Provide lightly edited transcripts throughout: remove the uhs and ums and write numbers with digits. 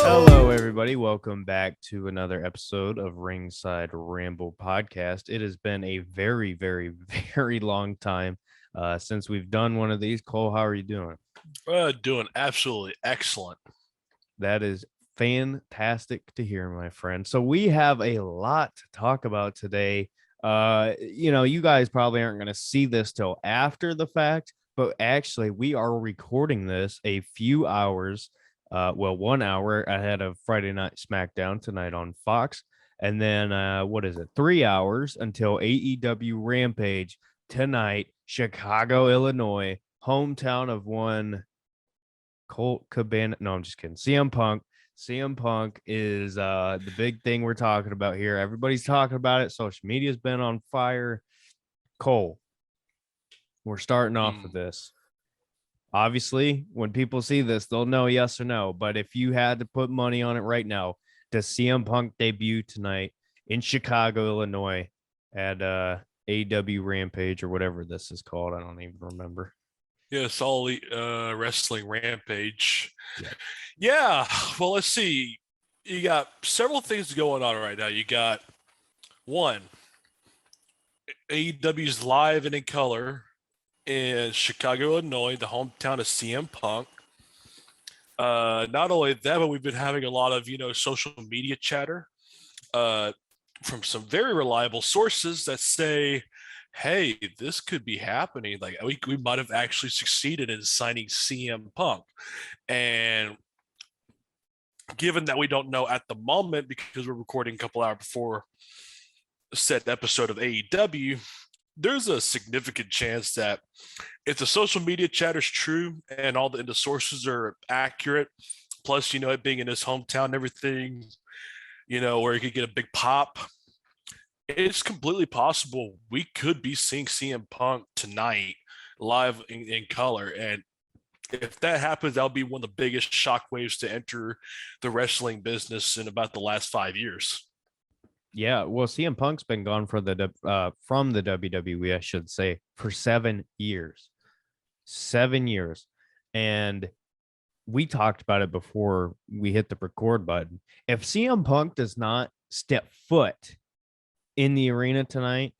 Hello, everybody. Welcome back to another episode of Ringside Ramble podcast. It has been a very, very, very long time since we've done one of these. Cole, how are you doing? Doing absolutely excellent. That is fantastic to hear, my friend. So we have a lot to talk about today. You guys probably aren't going to see this till after the fact, but actually we are recording this a few hours, 1 hour ahead of Friday Night SmackDown tonight on Fox. And then, 3 hours until AEW Rampage tonight, Chicago, Illinois, hometown of one Colt Cabana. No, I'm just kidding. CM Punk. CM Punk is the big thing we're talking about here. Everybody's talking about it. Social media's been on fire. Cole, we're starting off with this. Obviously, when people see this, they'll know yes or no. But if you had to put money on it right now, does CM Punk debut tonight in Chicago, Illinois at AEW Rampage or whatever this is called? I don't even remember. Yeah, solid wrestling rampage. Yeah. Well, let's see. You got several things going on right now. You got one, AEW's live and in color in Chicago, Illinois, the hometown of CM Punk. Not only that, but we've been having a lot of social media chatter from some very reliable sources that say, hey, this could be happening. Like we might have actually succeeded in signing CM Punk. And given that we don't know at the moment because we're recording a couple hours before said episode of AEW, there's a significant chance that if the social media chatter is true and all the sources are accurate, plus it being in his hometown and everything, where he could get a big pop, it's completely possible we could be seeing CM Punk tonight live in color. And if that happens, that'll be one of the biggest shockwaves to enter the wrestling business in about the last 5 years. Yeah, well, CM Punk's been gone from the WWE, I should say, for 7 years. 7 years. And we talked about it before we hit the record button. If CM Punk does not step foot in the arena tonight,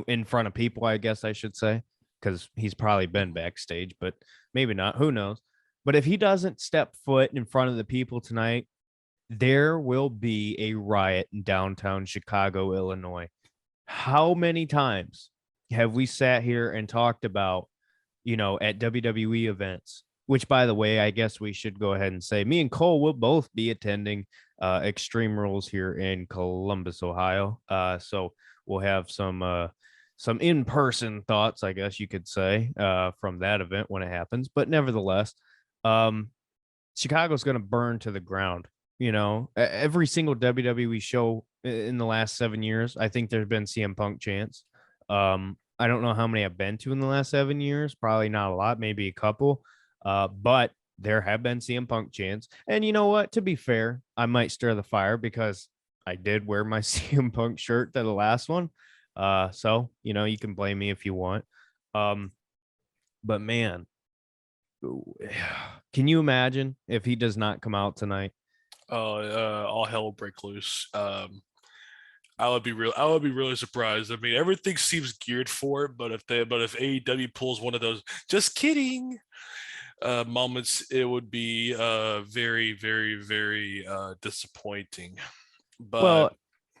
in front of people, I guess I should say, because he's probably been backstage, but maybe not. Who knows? But if he doesn't step foot in front of the people tonight, there will be a riot in downtown Chicago, Illinois. How many times have we sat here and talked about, at WWE events, which, by the way, I guess we should go ahead and say me and Cole will both be attending Extreme Rules here in Columbus, Ohio. So we'll have some in-person thoughts, I guess you could say, from that event when it happens. But nevertheless, Chicago's going to burn to the ground. Every single WWE show in the last 7 years, I think there's been CM Punk chants. I don't know how many I've been to in the last 7 years. Probably not a lot, maybe a couple. But there have been CM Punk chants. And you know what? To be fair, I might stir the fire because I did wear my CM Punk shirt to the last one. So, you can blame me if you want. But man, can you imagine if he does not come out tonight? All hell will break loose. I would be really surprised. I mean, everything seems geared for it, but if AEW pulls one of those, just kidding, moments, it would be very, very, very disappointing. But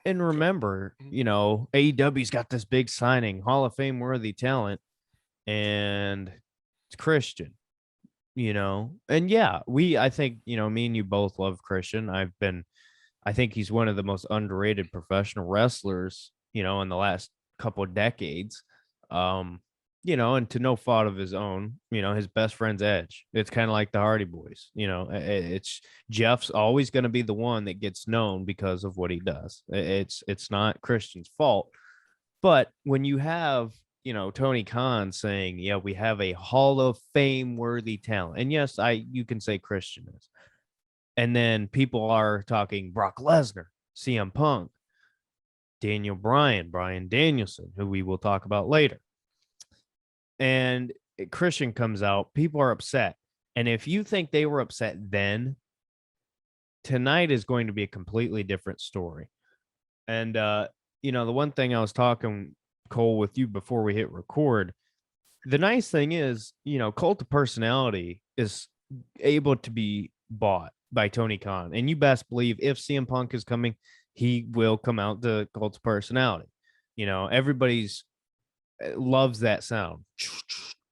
and remember, AEW's got this big signing, Hall of Fame worthy talent, and it's Christian. And yeah, I think, me and you both love Christian. I think he's one of the most underrated professional wrestlers, in the last couple of decades. And to no fault of his own, his best friend's Edge. It's kind of like the Hardy Boys. It's Jeff's always going to be the one that gets known because of what he does. It's not Christian's fault. But when you have, Tony Khan saying, yeah, we have a Hall of Fame worthy talent. And yes, you can say Christian is. And then people are talking Brock Lesnar, CM Punk. Brian Danielson, who we will talk about later. And Christian comes out, people are upset. And if you think they were upset then, tonight is going to be a completely different story. And the one thing I was talking, Cole, with you before we hit record, the nice thing is, Cult of Personality is able to be bought by Tony Khan. And you best believe if CM Punk is coming, he will come out to Cult of Personality. Everybody's loves that sound,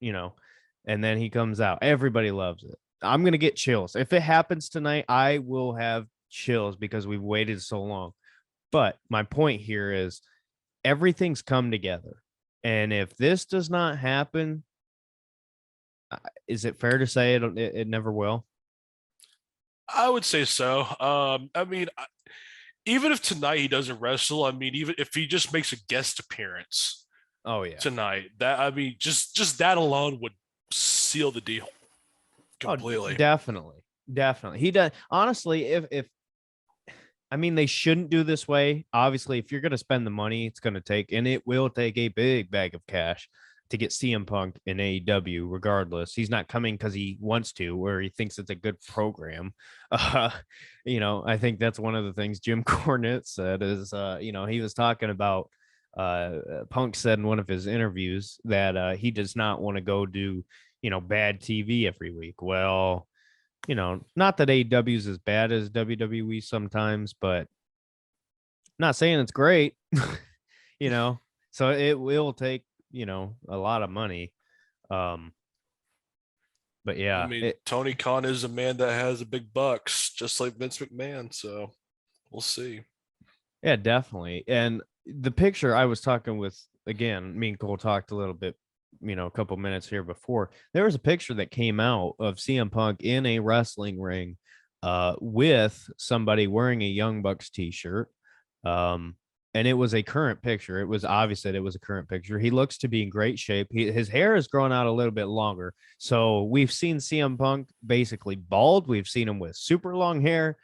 and then he comes out. Everybody loves it. I'm going to get chills. If it happens tonight, I will have chills because we've waited so long. But my point here is everything's come together. And if this does not happen, is it fair to say it never will? I would say so. Even if tonight he doesn't wrestle, even if he just makes a guest appearance, tonight, just that alone would seal the deal completely. Oh, definitely. He does. Honestly, if they shouldn't do this way. Obviously, if you're going to spend the money, it's going to take, and it will take a big bag of cash to get CM Punk in AEW, regardless. He's not coming because he wants to, or he thinks it's a good program. I think that's one of the things Jim Cornette said is, he was talking about, Punk said in one of his interviews that he does not want to go do, bad TV every week. Well, not that AEW is as bad as WWE sometimes, but not saying it's great, so it will take, a lot of money. But yeah, Tony Khan is a man that has a big bucks, just like Vince McMahon. So we'll see. Yeah, definitely. And the picture I was talking with, again, me and Cole talked a little bit, a couple minutes here before. There was a picture that came out of CM Punk in a wrestling ring with somebody wearing a Young Bucks t-shirt. And it was a current picture. It was obvious that it was a current picture. He looks to be in great shape. His hair has grown out a little bit longer. So we've seen CM Punk basically bald. We've seen him with super long hair.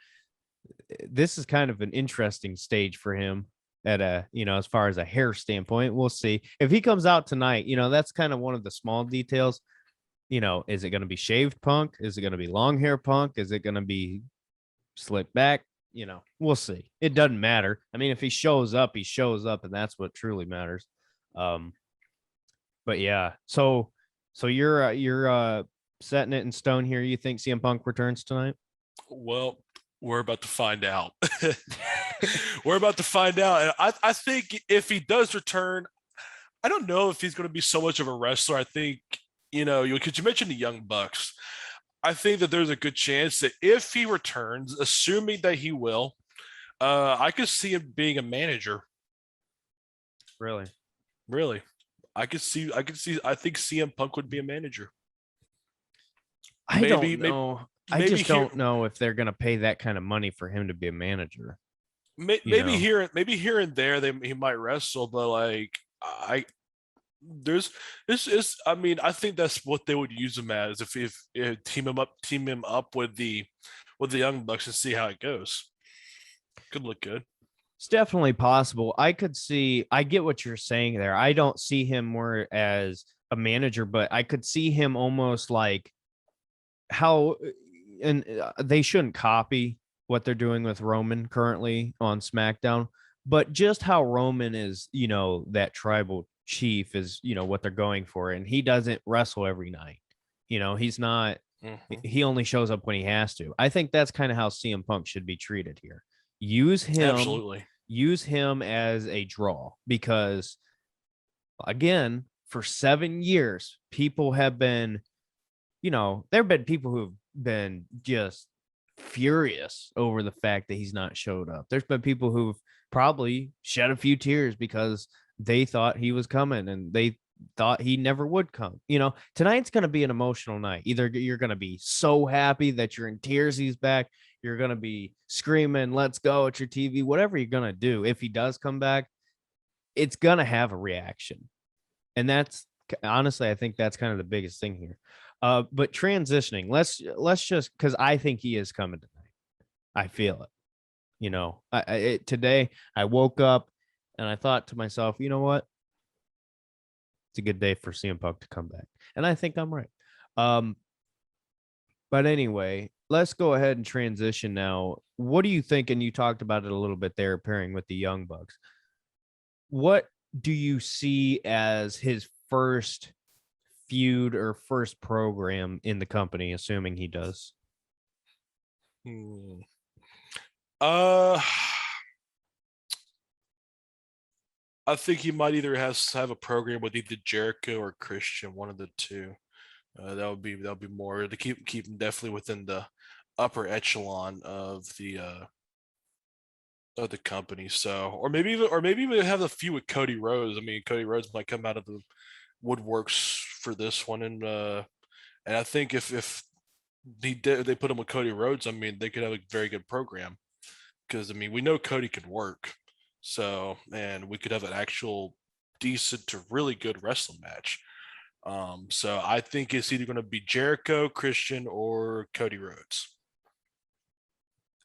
This is kind of an interesting stage for him at as far as a hair standpoint. We'll see if he comes out tonight. That's kind of one of the small details. Is it going to be shaved Punk? Is it going to be long hair Punk? Is it going to be slicked back? We'll see. It doesn't matter. If he shows up, he shows up, and that's what truly matters. But yeah, so you're setting it in stone here. You think CM Punk returns tonight? Well, we're about to find out. We're about to find out. And I think if he does return, I don't know if he's going to be so much of a wrestler. I think, because you mentioned the Young Bucks. I think that there's a good chance that if he returns, assuming that he will, I could see him being a manager. Really? I think CM Punk would be a manager. I don't know. I just don't know if they're going to pay that kind of money for him to be a manager. Maybe here and there he might wrestle, but I think that's what they would use him as if team him up with the Young Bucks and see how it goes. Could look good. It's definitely possible. I get what you're saying there. I don't see him more as a manager, but I could see him almost like how, and they shouldn't copy what they're doing with Roman currently on SmackDown, but just how Roman is, that tribal chief is, what they're going for. And he doesn't wrestle every night. He's not, he only shows up when he has to. I think that's kind of how CM Punk should be treated here. Use him as a draw, because again, for 7 years, people have been, there have been people who've been just furious over the fact that he's not showed up. There's been people who've probably shed a few tears because they thought he was coming and they thought he never would come. Tonight's going to be an emotional night. Either you're going to be so happy that you're in tears he's back, you're going to be screaming, let's go at your TV, whatever you're going to do. If he does come back, it's going to have a reaction. And that's honestly, I think that's kind of the biggest thing here. But transitioning, let's just, because I think he is coming tonight. I feel it. Today I woke up And I thought to myself, you know what? It's a good day for CM Punk to come back. And I think I'm right. Um, but anyway, let's go ahead and transition now. What do you think? And you talked about it a little bit there, pairing with the Young Bucks. What do you see as his first feud or first program in the company, assuming he does? Hmm. Uh, I think he might either have a program with either Jericho or Christian, one of the two. That would be more to keep him definitely within the upper echelon of the company. So, or maybe even have a few with Cody Rhodes. I mean, Cody Rhodes might come out of the woodworks for this one, and I think if they put him with Cody Rhodes, I mean, they could have a very good program because I mean we know Cody could work, so and we could have an actual decent to really good wrestling match. So I think it's either going to be Jericho, Christian, or Cody Rhodes.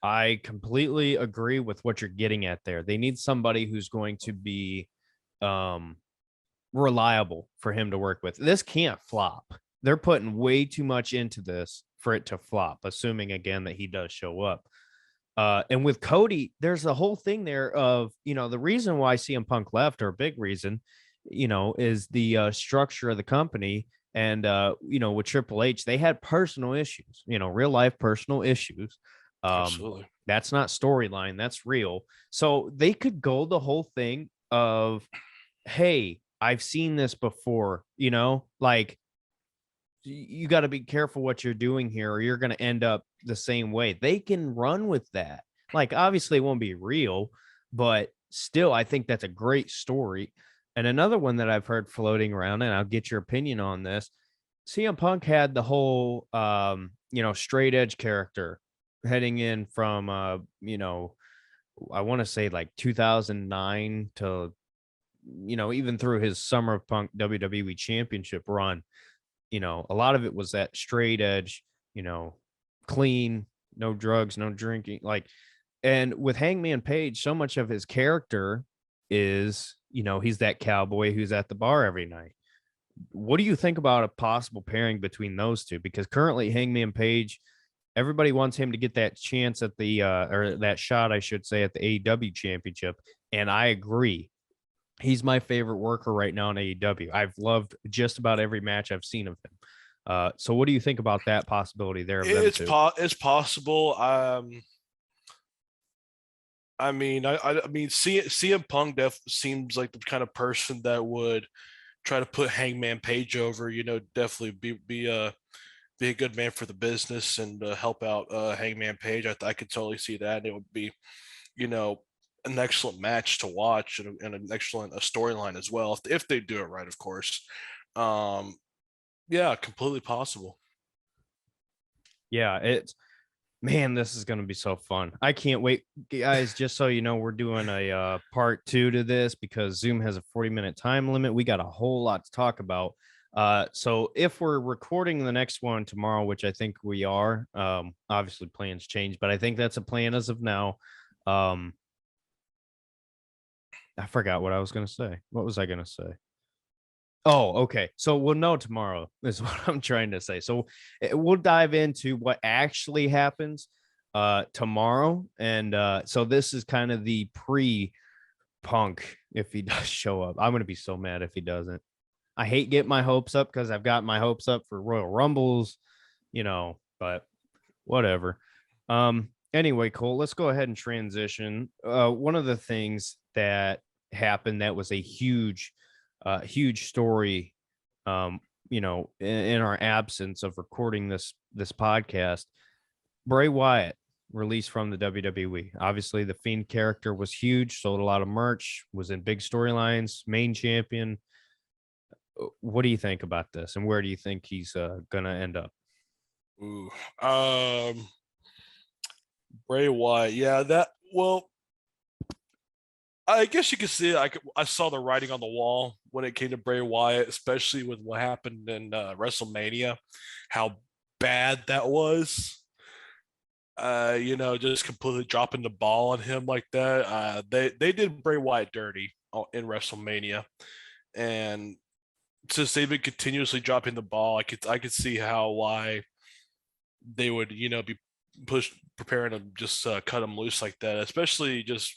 I completely agree with what you're getting at there. They need somebody who's going to be um, reliable for him to work with. This can't flop. They're putting way too much into this for it to flop, assuming again that he does show up. And with Cody, there's the whole thing there of, the reason why CM Punk left, or a big reason, is the structure of the company. And, with Triple H, they had personal issues, real life personal issues. Absolutely. That's not storyline, that's real. So they could go the whole thing of, hey, I've seen this before, like you got to be careful what you're doing here or you're going to end up the same way. They can run with that. Like, obviously, it won't be real, but still, I think that's a great story. And another one that I've heard floating around, and I'll get your opinion on this. CM Punk had the whole, straight edge character heading in from, I want to say like 2009 to, even through his Summer of Punk WWE Championship run. A lot of it was that straight edge, clean, no drugs, no drinking. Like, and with Hangman Page, so much of his character is, he's that cowboy who's at the bar every night. What do you think about a possible pairing between those two? Because currently, Hangman Page, everybody wants him to get that chance at the, or that shot, I should say, at the AEW championship. And I agree. He's my favorite worker right now in AEW. I've loved just about every match I've seen of him. So what do you think about that possibility there of them two? It's possible. I mean, CM Punk seems like the kind of person that would try to put Hangman Page over. You know, definitely be a good man for the business and help out Hangman Page. I could totally see that. It would be, you know, an excellent match to watch and an excellent storyline as well if they do it right, of course. Um, yeah, completely possible. Yeah, it's man, this is going to be so fun. I can't wait, guys. Just so you know, we're doing a part two to this because Zoom has a 40-minute time limit. We got a whole lot to talk about. So if we're recording the next one tomorrow, which I think we are, obviously plans change, but I think that's a plan as of now. Um, I forgot what I was going to say. What was I going to say? Oh, okay. So we'll know tomorrow is what I'm trying to say. So we'll dive into what actually happens tomorrow. And so this is kind of the pre-Punk if he does show up. I'm going to be so mad if he doesn't. I hate getting my hopes up because I've got my hopes up for Royal Rumbles, but whatever. Anyway, Cole, let's go ahead and transition. One of the things that happened that was a huge story, in our absence of recording this podcast. Bray Wyatt released from the WWE. Obviously, the Fiend character was huge, sold a lot of merch, was in big storylines, main champion. What do you think about this, and where do you think he's gonna end up? Ooh. Bray Wyatt. Yeah, that well, I guess you could see it. I saw the writing on the wall when it came to Bray Wyatt, especially with what happened in WrestleMania, how bad that was. Just completely dropping the ball on him like that. They did Bray Wyatt dirty in WrestleMania, and since they've been continuously dropping the ball, I could see why they would be preparing to just cut them loose like that, especially just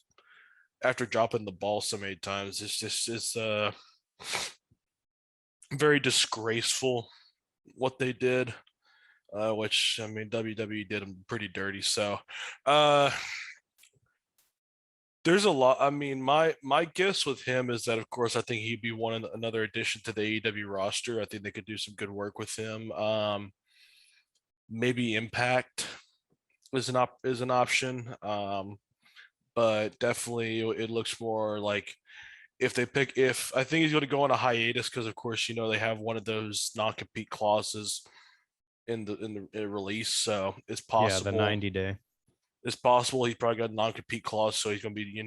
after dropping the ball so many times. It's very disgraceful what they did, which I mean WWE did them pretty dirty. So there's a lot. I mean, my guess with him is that, of course, I think he'd be another addition to the AEW roster. I think they could do some good work with him. Maybe Impact is an option, but definitely it looks more like if I think he's going to go on a hiatus because, of course, they have one of those non-compete clauses in the release, so it's Yeah, the possible. 90-day. It's possible he's probably got a non-compete clause, so he's going to be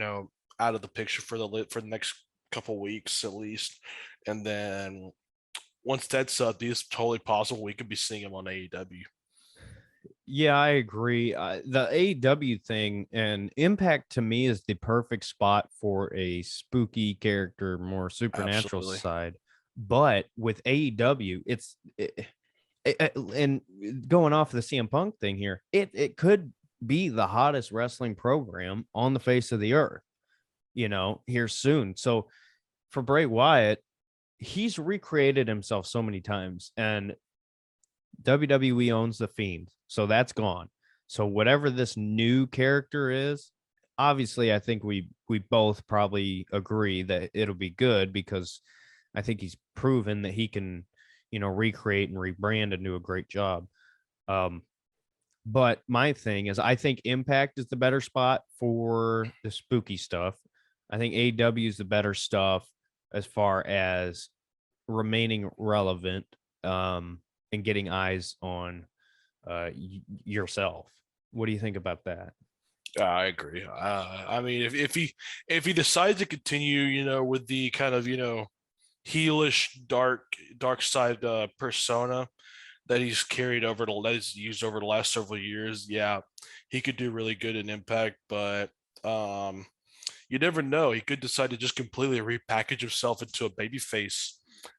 out of the picture for the next couple weeks at least, and then once that's up, it's totally possible we could be seeing him on AEW. Yeah, I agree. The AEW thing and Impact to me is the perfect spot for a spooky character, more supernatural Absolutely. side. But with AEW, and going off the CM Punk thing here, it could be the hottest wrestling program on the face of the earth, here soon. So for Bray Wyatt, he's recreated himself so many times, and WWE owns the Fiend, so that's gone. So whatever this new character is, obviously, I think we both probably agree that it'll be good because I think he's proven that he can, recreate and rebrand and do a great job. But my thing is, I think Impact is the better spot for the spooky stuff. I think AEW is the better stuff as far as remaining relevant. And getting eyes on yourself. What do you think about that? I agree. I mean, if he decides to continue, with the kind of heelish dark side persona that he's carried over that he's used over the last several years, yeah, he could do really good in Impact. But you never know. He could decide to just completely repackage himself into a babyface,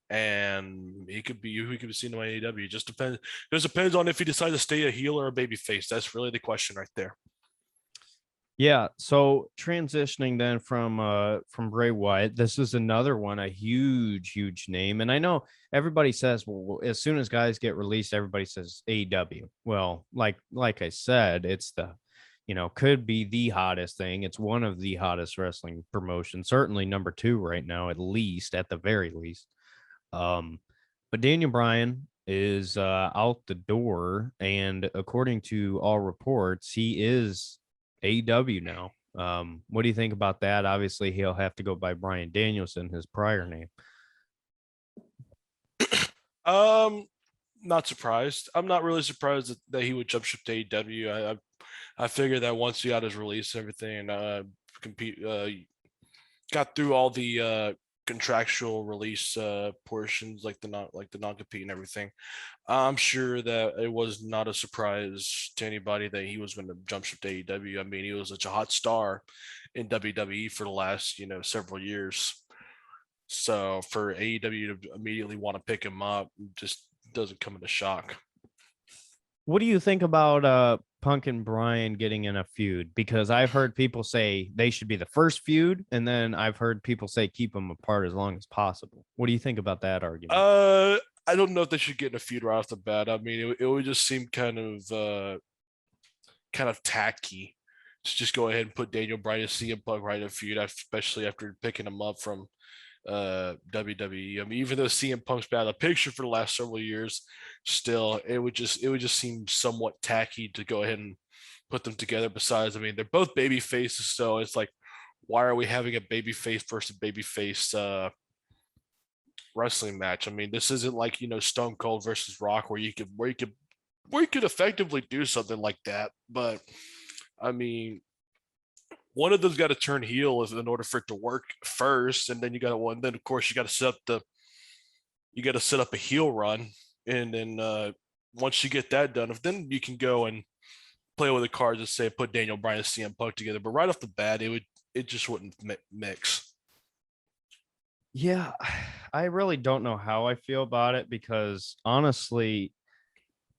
and he could be seen on AEW. It just depends on if he decides to stay a heel or a babyface. That's really the question right there. Yeah. So transitioning then from Bray Wyatt, this is another one, a huge name. And I know everybody says, well, as soon as guys get released, everybody says AEW. Well, like I said, it's could be the hottest thing. It's one of the hottest wrestling promotions, certainly number 2 right now, at the very least. But Daniel Bryan is out the door, and according to all reports, he is AEW now. What do you think about that? Obviously, he'll have to go by Bryan Danielson, his prior name. Not surprised. I'm not really surprised that he would jump ship to AEW. I figured that once he got his release and everything, got through all the contractual release portions, like the non-compete and everything, I'm sure that it was not a surprise to anybody that he was going to jump ship to AEW. I mean, he was such a hot star in WWE for the last several years. So for AEW to immediately want to pick him up just doesn't come as a shock. What do you think about Punk and Bryan getting in a feud? Because I've heard people say they should be the first feud, and then I've heard people say keep them apart as long as possible. What do you think about that argument? I don't know if they should get in a feud right off the bat. I mean, it would just seem kind of tacky to just go ahead and put Daniel Bryan and CM Punk right in a feud, especially after picking him up from WWE. I mean, even though CM Punk's been out of the picture for the last several years, still it would just seem somewhat tacky to go ahead and put them together. Besides, I mean, they're both baby faces, so it's like, why are we having a baby face versus baby face wrestling match? I mean, this isn't like Stone Cold versus Rock where you could effectively do something like that. But I mean, one of them's got to turn heel in order for it to work first, and then you got to one. Then of course you got to set up a heel run, and then once you get that done, then you can go and play with the cards and say put Daniel Bryan and CM Punk together. But right off the bat, it just wouldn't mix. Yeah, I really don't know how I feel about it because honestly,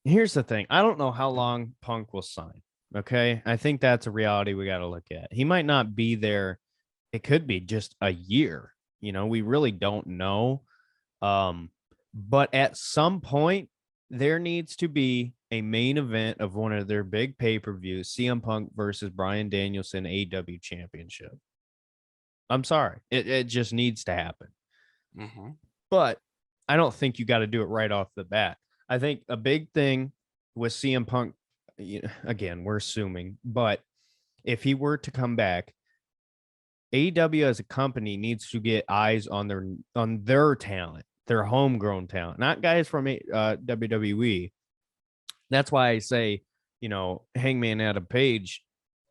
here's the thing. I don't know how long Punk will sign. Okay. I think that's a reality we got to look at. He might not be there. It could be just a year. We really don't know. Um, but at some point, there needs to be a main event of one of their big pay-per-views, CM Punk versus Bryan Danielson AW Championship. I'm sorry. It just needs to happen. Mm-hmm. But I don't think you got to do it right off the bat. I think a big thing with CM Punk, again, we're assuming, but if he were to come back, AEW as a company needs to get eyes on their talent, their homegrown talent, not guys from WWE. That's why I say, Hangman Adam Page.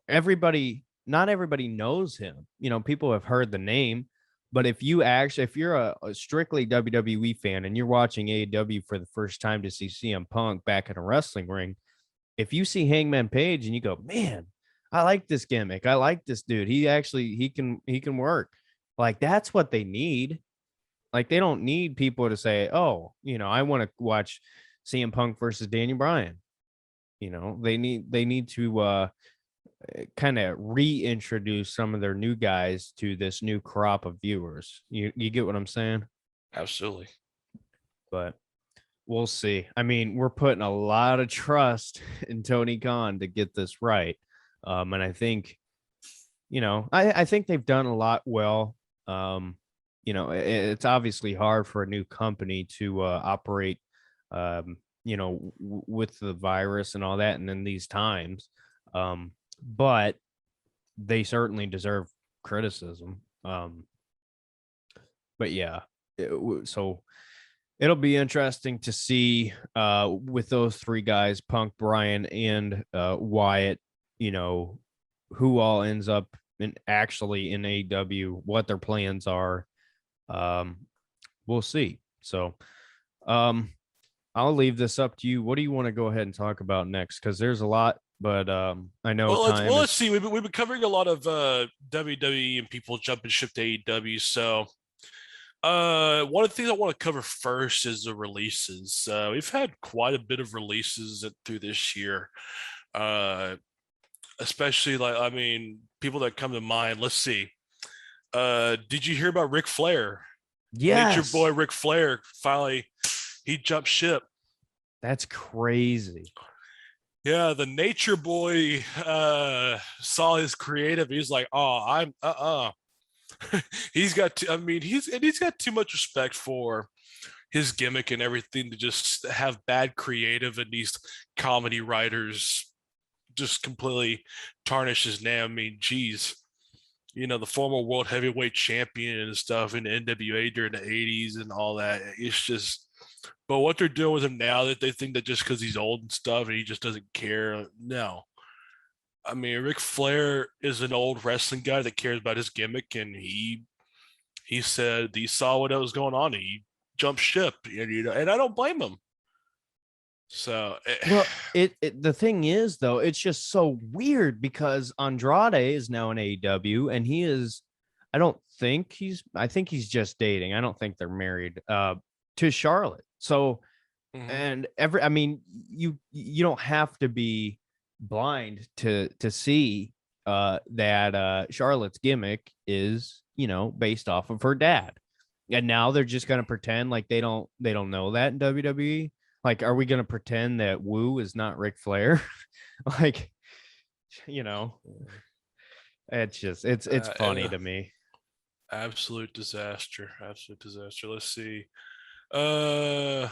Not everybody knows him. People have heard the name, but if you're a strictly WWE fan and you're watching AEW for the first time to see CM Punk back in a wrestling ring, if you see Hangman Page and you go, man, I like this gimmick. I like this dude. He can work. Like that's what they need. Like they don't need people to say, oh, I want to watch CM Punk versus Daniel Bryan. They need to kind of reintroduce some of their new guys to this new crop of viewers. You get what I'm saying? Absolutely. But we'll see. I mean, we're putting a lot of trust in Tony Khan to get this right. And I think, I think they've done a lot well. It's obviously hard for a new company to operate, with the virus and all that, and in these times. But they certainly deserve criticism. But yeah, so it'll be interesting to see with those three guys, Punk, Bryan, and Wyatt, who all ends up actually in AEW, what their plans are. We'll see. So I'll leave this up to you. What do you want to go ahead and talk about next? Because there's a lot, but I know time Let's is. see. We've been covering a lot of WWE and people jumping ship to AEW. So one of the things I want to cover first is the releases. We've had quite a bit of releases through this year. Uh, Especially people that come to mind. Let's see. Did you hear about Ric Flair? Nature Boy Yes, Ric Flair finally he jumped ship. that's crazy. Yeah, the Nature Boy saw his creative. He's like, "Oh, I'm he's got he's got too much respect for his gimmick and everything to just have bad creative and these comedy writers just completely tarnish his name. I mean, geez, the former world heavyweight champion and stuff in the NWA during the 80s and all that. It's just, but what they're doing with him now that they think that just because he's old and stuff and he just doesn't care. No. I mean, Ric Flair is an old wrestling guy that cares about his gimmick, and he said he saw what was going on. He jumped ship, and I don't blame him. So, Well, the thing is though, it's just so weird because Andrade is now in AEW and he is I think he's just dating. I don't think they're married to Charlotte. So mhm. and I mean, you don't have to be blind to see that Charlotte's gimmick is, based off of her dad. And now they're just going to pretend like they don't know that in WWE. Like, are we going to pretend that Woo is not Ric Flair? Like, you know, it's just it's funny Uh, to me. absolute disaster. Absolute disaster. Let's see. Uh,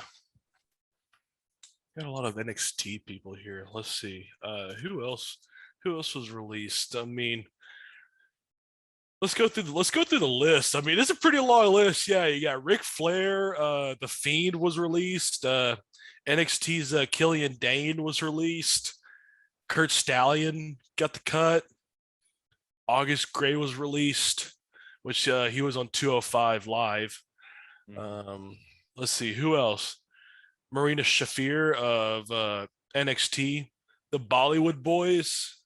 got a lot of NXT people here. Let's see. Who else? Who else was released? I mean, let's go through the list. I mean, it's a pretty long list. Yeah, you got Ric Flair. The Fiend was released. NXT's Killian Dane was released. Kurt Stallion got the cut. August Gray was released, which he was on 205 Live. Mhm. Um, let's see who else. Marina Shafir of NXT, the Bollywood Boys.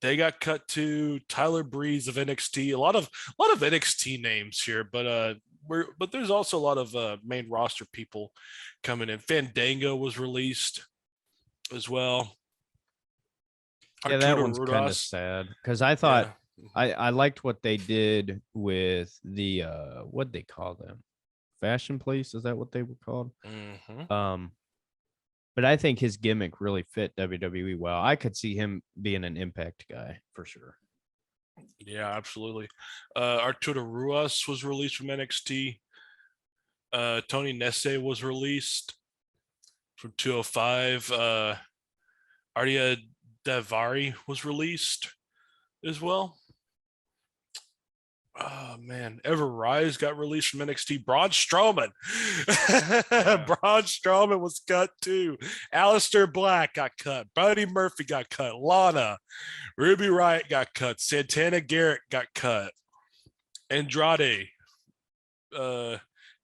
They got cut to Tyler Breeze of NXT. A lot of NXT names here, but but there's also a lot of main roster people coming in. Fandango was released as well. Yeah, that Arturo one's kind of Rudas. sad because I thought Yeah. I liked what they did with the what they call them, Fashion Police. Is that what they were called? Mm-hmm. But I think his gimmick really fit WWE well. I could see him being an Impact guy for sure. Yeah, absolutely. Arturo Ruas was released from NXT. Tony Nese was released from 205. Ardia Davari was released as well. Oh man, Ever Rise got released from NXT. Braun Strowman. Yeah. Braun Strowman was cut too. Aleister Black got cut. Buddy Murphy got cut. Lana. Ruby Riott got cut. Santana Garrett got cut. Andrade.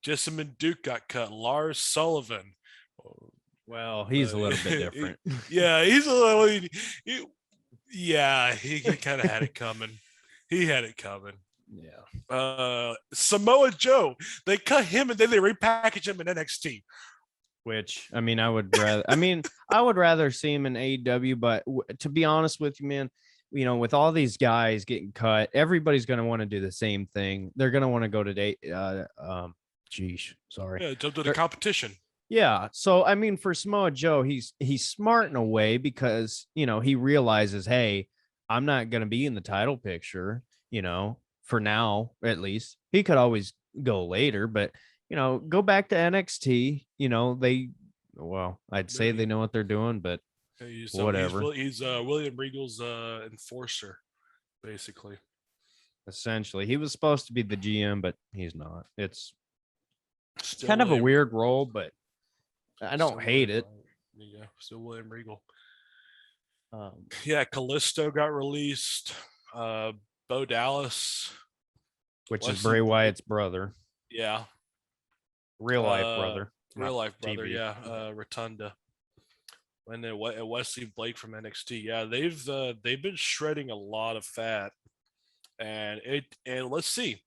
Jessamine Duke got cut. Lars Sullivan. Well, he's a little bit different. Yeah, he's a little. He kind of had it coming. He had it coming. Yeah. Samoa Joe. They cut him and then they repackage him in NXT. Which I mean, I would rather see him in AEW, but to be honest with you, man, you know, with all these guys getting cut, everybody's going to want to do the same thing. They're going to want to go to sorry. Yeah, jump to the competition. Yeah. So I mean, for Samoa Joe, he's smart in a way because, you know, he realizes, hey, I'm not going to be in the title picture, you know, for now at least. He could always go later, but you know, go back to NXT. You know, I'd say they know what they're doing, but whatever. He's William Regal's enforcer, basically. Essentially, he was supposed to be the GM, but he's not. It's Still kind of a William weird role, but I don't hate it. Yeah, still William Regal. Um, Yeah, Callisto got released. Bo Dallas, which is Bray Wyatt's brother. Yeah. Real life brother. Real life brother, TV. yeah. Rotunda. And then Wesley Blake from NXT. Yeah, they've been shredding a lot of fat. And let's see.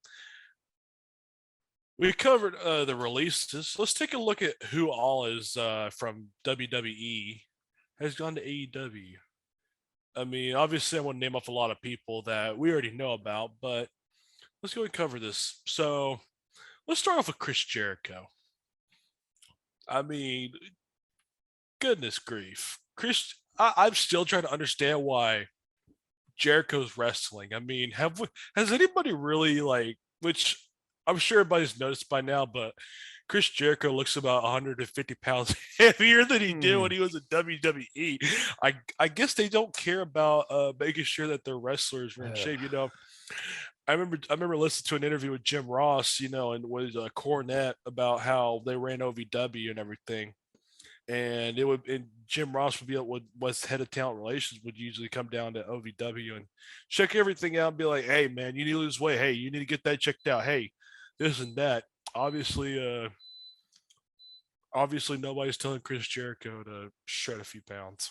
We covered the releases. Let's take a look at who all is from WWE has gone to AEW. I mean, obviously, I want to name off a lot of people that we already know about, but let's go and cover this. So let's start off with Chris Jericho. I mean, goodness grief. I'm still trying to understand why Jericho's wrestling. I mean, has anybody really which I'm sure everybody's noticed by now, but Chris Jericho looks about 150 pounds heavier than he did when he was in WWE. I guess they don't care about making sure that their wrestlers are in shape. You know, I remember listening to an interview with Jim Ross, you know, and with Cornette about how they ran OVW and everything. And Jim Ross was head of talent relations, would usually come down to OVW and check everything out and be like, hey man, you need to lose weight. Hey, you need to get that checked out. Hey, this and that. Obviously nobody's telling Chris Jericho to shred a few pounds.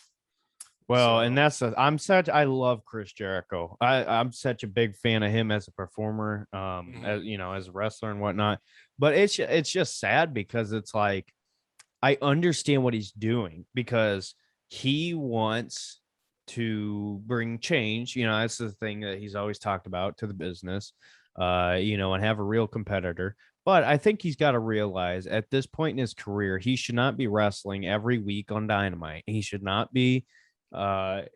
Well, and I love Chris Jericho. I'm such a big fan of him as a performer, as you know, as a wrestler and whatnot. But it's just sad because it's like I understand what he's doing because he wants to bring change. You know, that's the thing that he's always talked about to the business, you know, and have a real competitor. But I think he's got to realize at this point in his career, he should not be wrestling every week on Dynamite. He should not be.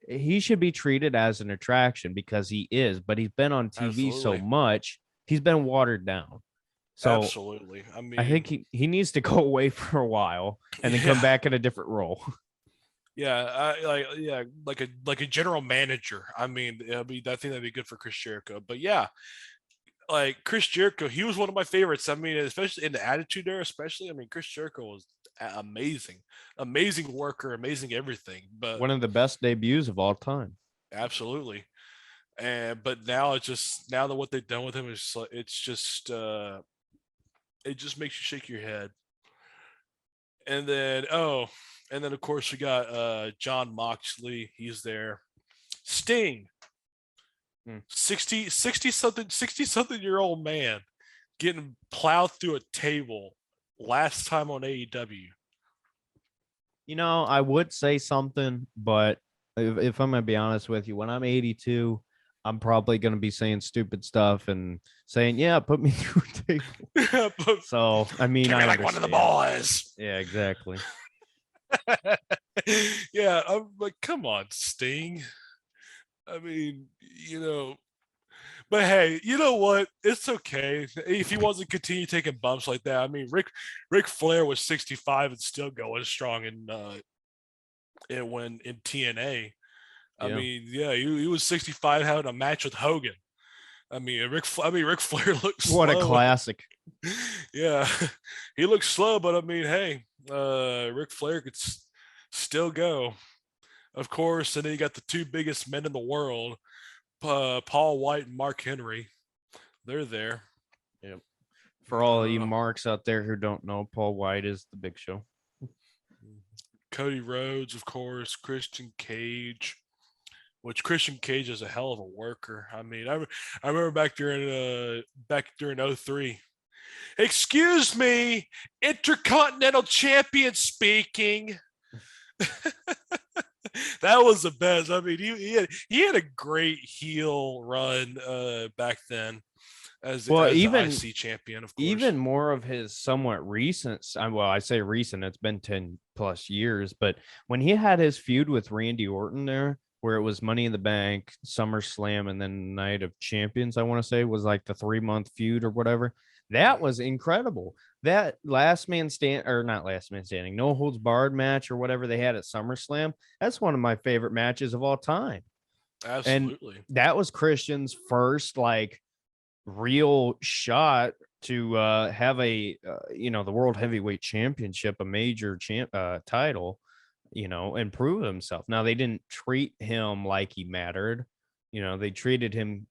He should be treated as an attraction because he is. But he's been on TV so much, he's been watered down. So absolutely. I mean, I think he needs to go away for a while and then come back in a different role. Yeah, like a general manager. I think that'd be good for Chris Jericho. But yeah, like Chris Jericho, he was one of my favorites. I mean, especially in the Attitude Era, especially. I mean, Chris Jericho was amazing worker, amazing everything. But one of the best debuts of all time. Absolutely. But now now that what they've done with him is it just makes you shake your head. And then of course we got John Moxley. He's there. Sting. 60 something year old man getting plowed through a table last time on AEW. I would say something, but if I'm gonna be honest with you, when I'm 82, I'm probably gonna be saying stupid stuff and saying, "Yeah, put me through a table." So, I mean, Give me I like one of the understand. boys. Yeah, exactly. Yeah, I'm like, come on, Sting. I mean, but hey, you know what? It's okay if he wants to continue taking bumps like that. I mean, Ric Flair was 65 and still going strong in TNA. I Yeah. mean, yeah, he was 65 having a match with Hogan. I mean, Ric Flair looked What a slow. classic. Yeah, he looked slow, but I mean, hey, Ric Flair could still go. Of course, and then you got the two biggest men in the world, Paul White and Mark Henry. They're there. Yep. For all of you marks out there who don't know, Paul White is the Big Show. Cody Rhodes, of course, Christian Cage, which Christian Cage is a hell of a worker. I mean, I remember back during 03. Excuse me, Intercontinental Champion speaking. That was the best. I mean, he had a great heel run back then as the IC champion, of course. Even more of his somewhat recent, well, I say recent, it's been 10 plus years, but when he had his feud with Randy Orton there, where it was Money in the Bank, SummerSlam, and then Night of Champions, I want to say was like the 3-month feud or whatever. That was incredible. That last man stand or not last man standing, no holds barred match or whatever they had at SummerSlam. That's one of my favorite matches of all time. Absolutely. And that was Christian's first like real shot to have a the world heavyweight championship, a major title, and prove himself. Now they didn't treat him like he mattered. They treated him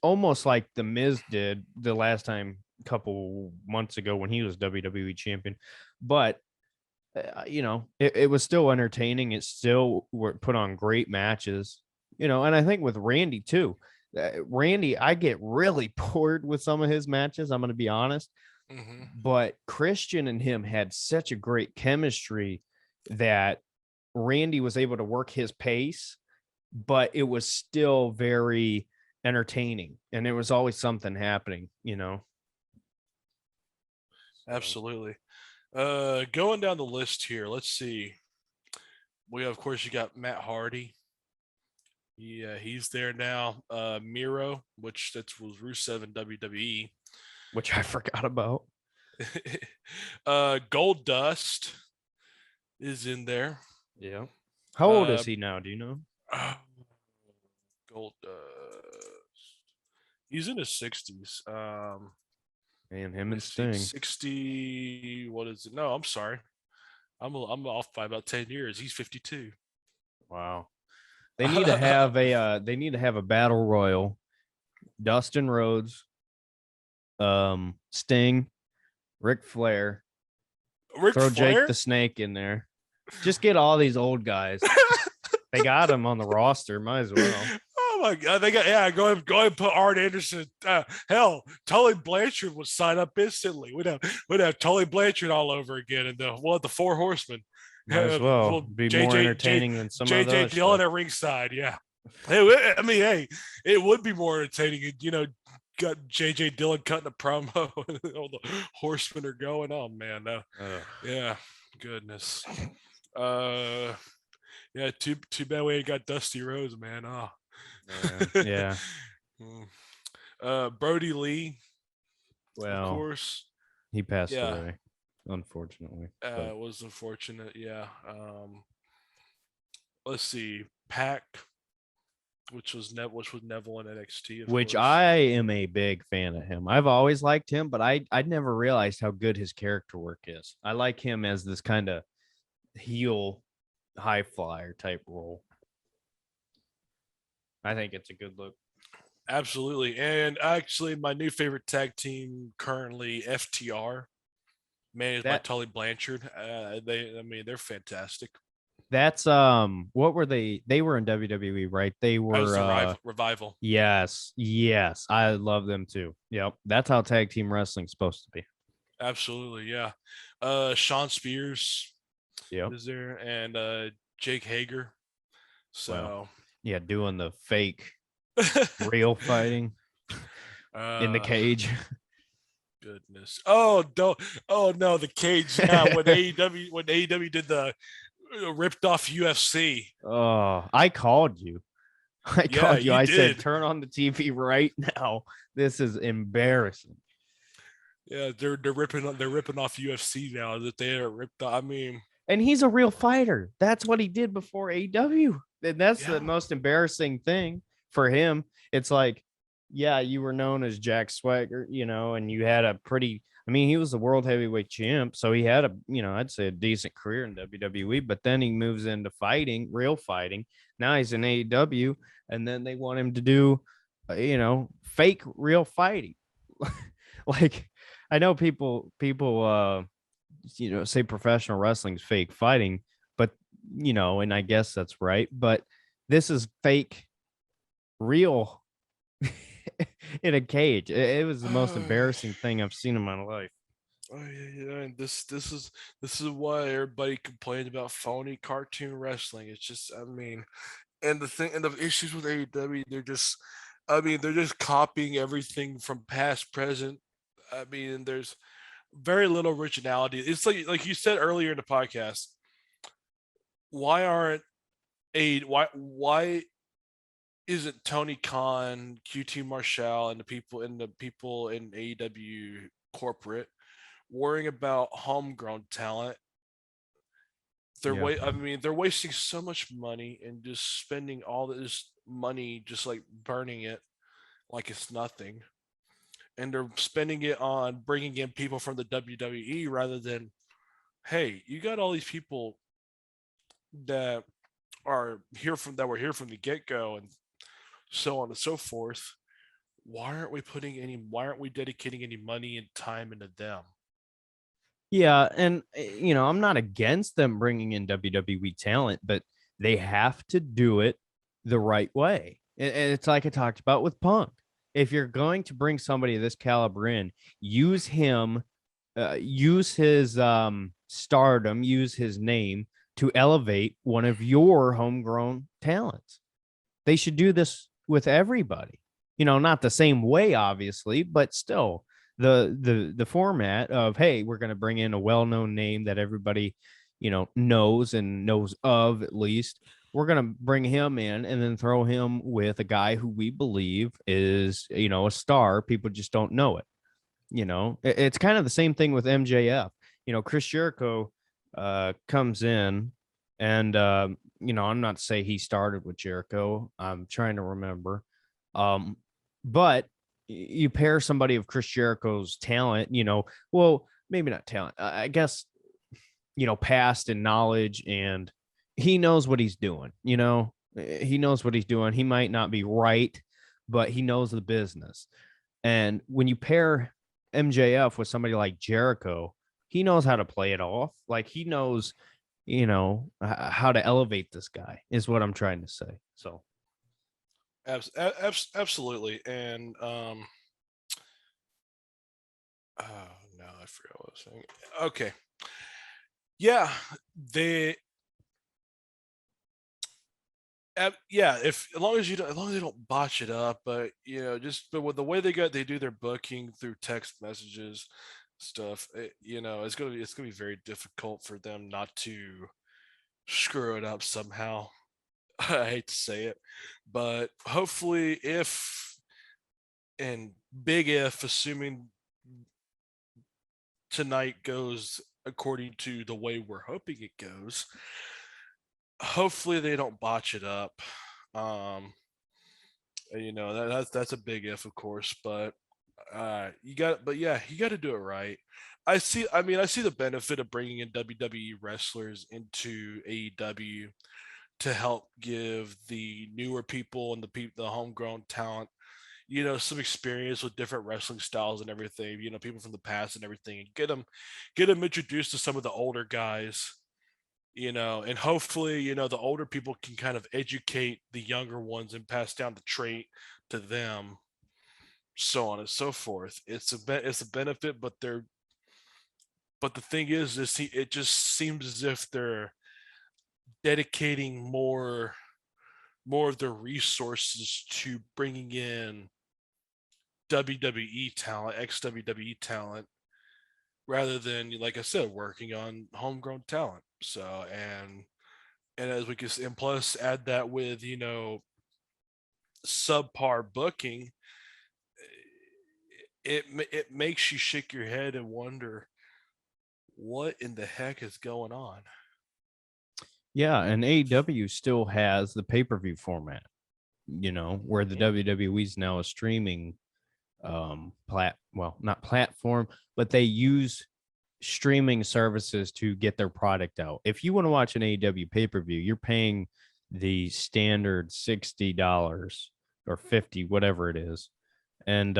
almost like the Miz did the last time a couple months ago when he was WWE champion. But it was still entertaining. It still were put on great matches, and I think with Randy too. Randy, I get really bored with some of his matches. I'm going to be honest, but Christian and him had such a great chemistry that Randy was able to work his pace, but it was still very entertaining, and there was always something happening. Absolutely. Going down the list here, let's see. Of course, you got Matt Hardy. Yeah, he's there now. Miro, which was Rusev in WWE, which I forgot about. Gold Dust is in there. Yeah. How old is he now? Do you know? Gold Dust. He's in his 60s. And him and Sting. 60. What is it? No, I'm sorry. I'm off by about 10 years. He's 52. Wow. They need to have a battle royal. Dustin Rhodes, Sting, Ric Flair. Throw Jake the Snake in there. Just get all these old guys. They got him on the roster. Might as well. Oh my God! Go ahead and put Arn Anderson. Hell, Tully Blanchard would sign up instantly. We'd have Tully Blanchard all over again, and the Four Horsemen. Might as well be more entertaining than some of JJ Dillon at ringside. Yeah, I mean, hey, it would be more entertaining. Got JJ Dillon cutting a promo, and all the Horsemen are going on, man. Yeah, goodness. Yeah, too bad we ain't got Dusty Rhodes, man. Oh. Yeah. Brody Lee. Well, of course, he passed away, unfortunately. It was unfortunate. Yeah. Let's see, Pac, which was Neville in NXT, which course. I am a big fan of him. I've always liked him, but I'd never realized how good his character work is. I like him as this kind of heel high flyer type role. I think it's a good look. Absolutely. And actually, my new favorite tag team currently, FTR, managed by Tully Blanchard. They're fantastic. That's what were they? They were in WWE, right? They As were a revival. yes, yes. I love them too. Yep. That's how tag team wrestling's supposed to be. Absolutely, yeah. Sean Spears Yep. is there, and Jake Hager. Well, So, yeah, doing the fake real fighting in the uh, cage. goodness. Oh, don't. Oh no, the cage. Yeah, when AEW did the ripped off UFC. Oh, I called you. I Yeah, called you. you I said, did. turn on the TV right now. This is embarrassing. Yeah, they're ripping off UFC now that they are ripped off. I mean, And he's a real fighter. That's what he did before AEW. And that's the yeah, most embarrassing thing for him. It's like, yeah, you were known as Jack Swagger, and you had a pretty, I mean, he was the world heavyweight champ. So he had I'd say a decent career in WWE, but then he moves into fighting, real fighting. Now he's in AEW, and then they want him to do, fake real fighting. Like, I know people, say professional wrestling's fake fighting, but and I guess that's right, but this is fake real in a cage. It was the most oh embarrassing thing I've seen in my life. yeah. And this is why everybody complains about phony cartoon wrestling. It's just, I mean, and the issues with AEW, they're just copying everything from past, present. I mean, there's very little originality. It's like you said earlier in the podcast. Why aren't a why isn't Tony Khan, QT Marshall, and the people in AEW corporate worrying about homegrown talent? Yeah. They're wasting so much money and just spending all this money, just like burning it like it's nothing. And they're spending it on bringing in people from the WWE rather than, hey, you got all these people that were here from the get go, and so on and so forth. Why aren't we dedicating any money and time into them? Yeah, and I'm not against them bringing in WWE talent, but they have to do it the right way. And it's like I talked about with Punk. If you're going to bring somebody of this caliber in, use him, use his stardom, use his name to elevate one of your homegrown talents. They should do this with everybody. Not the same way, obviously, but still the format of, hey, we're going to bring in a well-known name that everybody knows and knows of, at least. We're going to bring him in and then throw him with a guy who we believe is a star. People just don't know it. It's kind of the same thing with MJF. Chris Jericho comes in, and I'm not to say he started with Jericho. I'm trying to remember. But you pair somebody of Chris Jericho's talent, well, maybe not talent, I guess, past and knowledge, and he knows what he's doing. He knows what he's doing. He might not be right, but he knows the business. And when you pair MJF with somebody like Jericho, he knows how to play it off. Like, he knows, how to elevate this guy, is what I'm trying to say. So, Absolutely. And oh no, I forgot what I was saying. Okay, yeah, they yeah, if as long as they don't botch it up, but but with the way they do their booking through text messages stuff, it's gonna be very difficult for them not to screw it up somehow. I hate to say it, but hopefully, if and big if, assuming tonight goes according to the way we're hoping it goes, hopefully they don't botch it up. Um, that's a big if, of course, but you got to do it right. I see the benefit of bringing in WWE wrestlers into AEW to help give the newer people and the homegrown talent, some experience with different wrestling styles and everything, people from the past and everything, and get them introduced to some of the older guys, and hopefully, the older people can kind of educate the younger ones and pass down the trait to them, so on and so forth. It's a benefit, but the thing is, it just seems as if they're dedicating more of their resources to bringing in WWE talent, ex WWE talent, rather than, like I said, working on homegrown talent. So, and as we can, and plus add that with subpar booking, it makes you shake your head and wonder what in the heck is going on. Yeah, and AEW still has the pay-per-view format, where the WWE is now a streaming not platform, but they use streaming services to get their product out. If you want to watch an AEW pay-per-view, you're paying the standard $60 or 50, whatever it is. And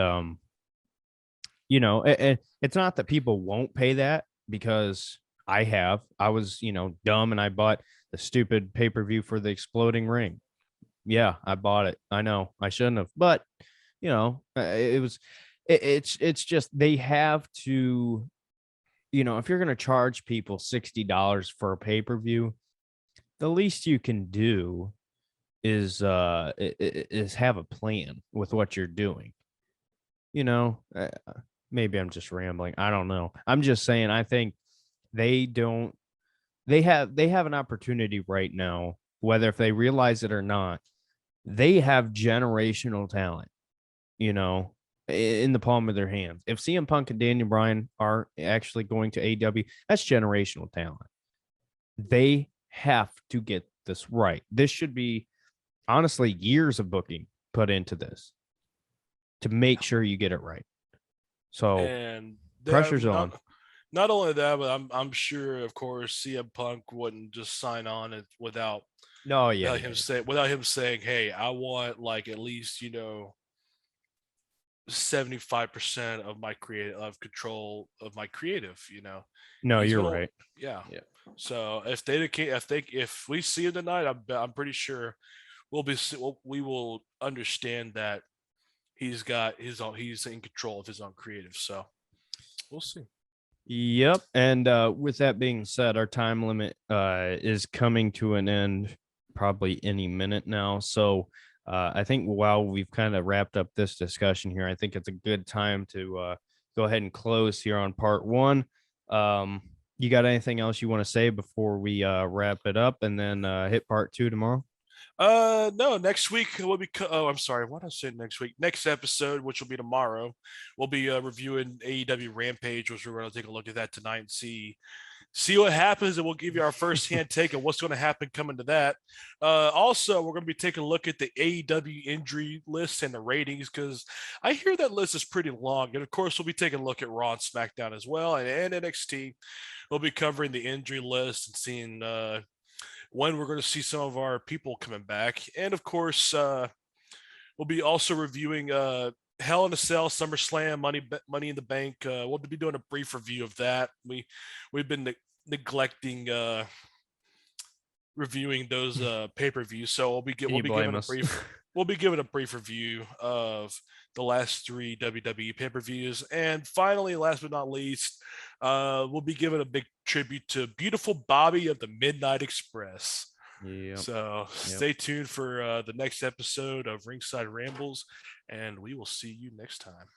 it's not that people won't pay that, because I was, dumb, and I bought the stupid pay-per-view for the exploding ring. Yeah, I bought it. I know I shouldn't have, but it was it's just they have to, if you're going to charge people $60 for a pay-per-view, the least you can do is have a plan with what you're doing. Maybe I'm just rambling. I don't know. I'm just saying, I think they don't they have an opportunity right now, whether if they realize it or not. They have generational talent, in the palm of their hands. If CM Punk and Daniel Bryan are actually going to AEW, that's generational talent. They have to get this right. This should be, honestly, years of booking put into this to make sure you get it right. So And pressure's on. not only that, but I'm sure, of course, CM Punk wouldn't just sign on it No, yeah, without him saying, "Hey, I want like at least 75% of my control of my creative." no, He's you're gonna, right. yeah. Yeah. So if we see him tonight, I'm pretty sure we will understand that he's in control of his own creative. So we'll see. Yep. And with that being said, our time limit is coming to an end probably any minute now. So I think while we've kind of wrapped up this discussion here, I think it's a good time to go ahead and close here on part one. You got anything else you want to say before we wrap it up and then hit part two tomorrow? No, next week we'll be. I'm sorry. What I said next week. Next episode, which will be tomorrow, we'll be reviewing AEW Rampage, which we're going to take a look at that tonight and see what happens, and we'll give you our first hand take on what's going to happen coming to that. Also, we're going to be taking a look at the AEW injury list and the ratings, because I hear that list is pretty long. And of course, we'll be taking a look at Raw and SmackDown as well, and NXT. We'll be covering the injury list and seeing when we're going to see some of our people coming back. And of course, we'll be also reviewing Hell in a Cell, SummerSlam, Money in the Bank. We'll be doing a brief review of that. We've been neglecting reviewing those pay-per-views, so we'll be giving a brief we'll be giving a brief review of the last three WWE pay-per-views. And finally, last but not least, we'll be giving a big tribute to beautiful Bobby of the Midnight Express. Yeah. So stay tuned for the next episode of Ringside Rambles, and we will see you next time.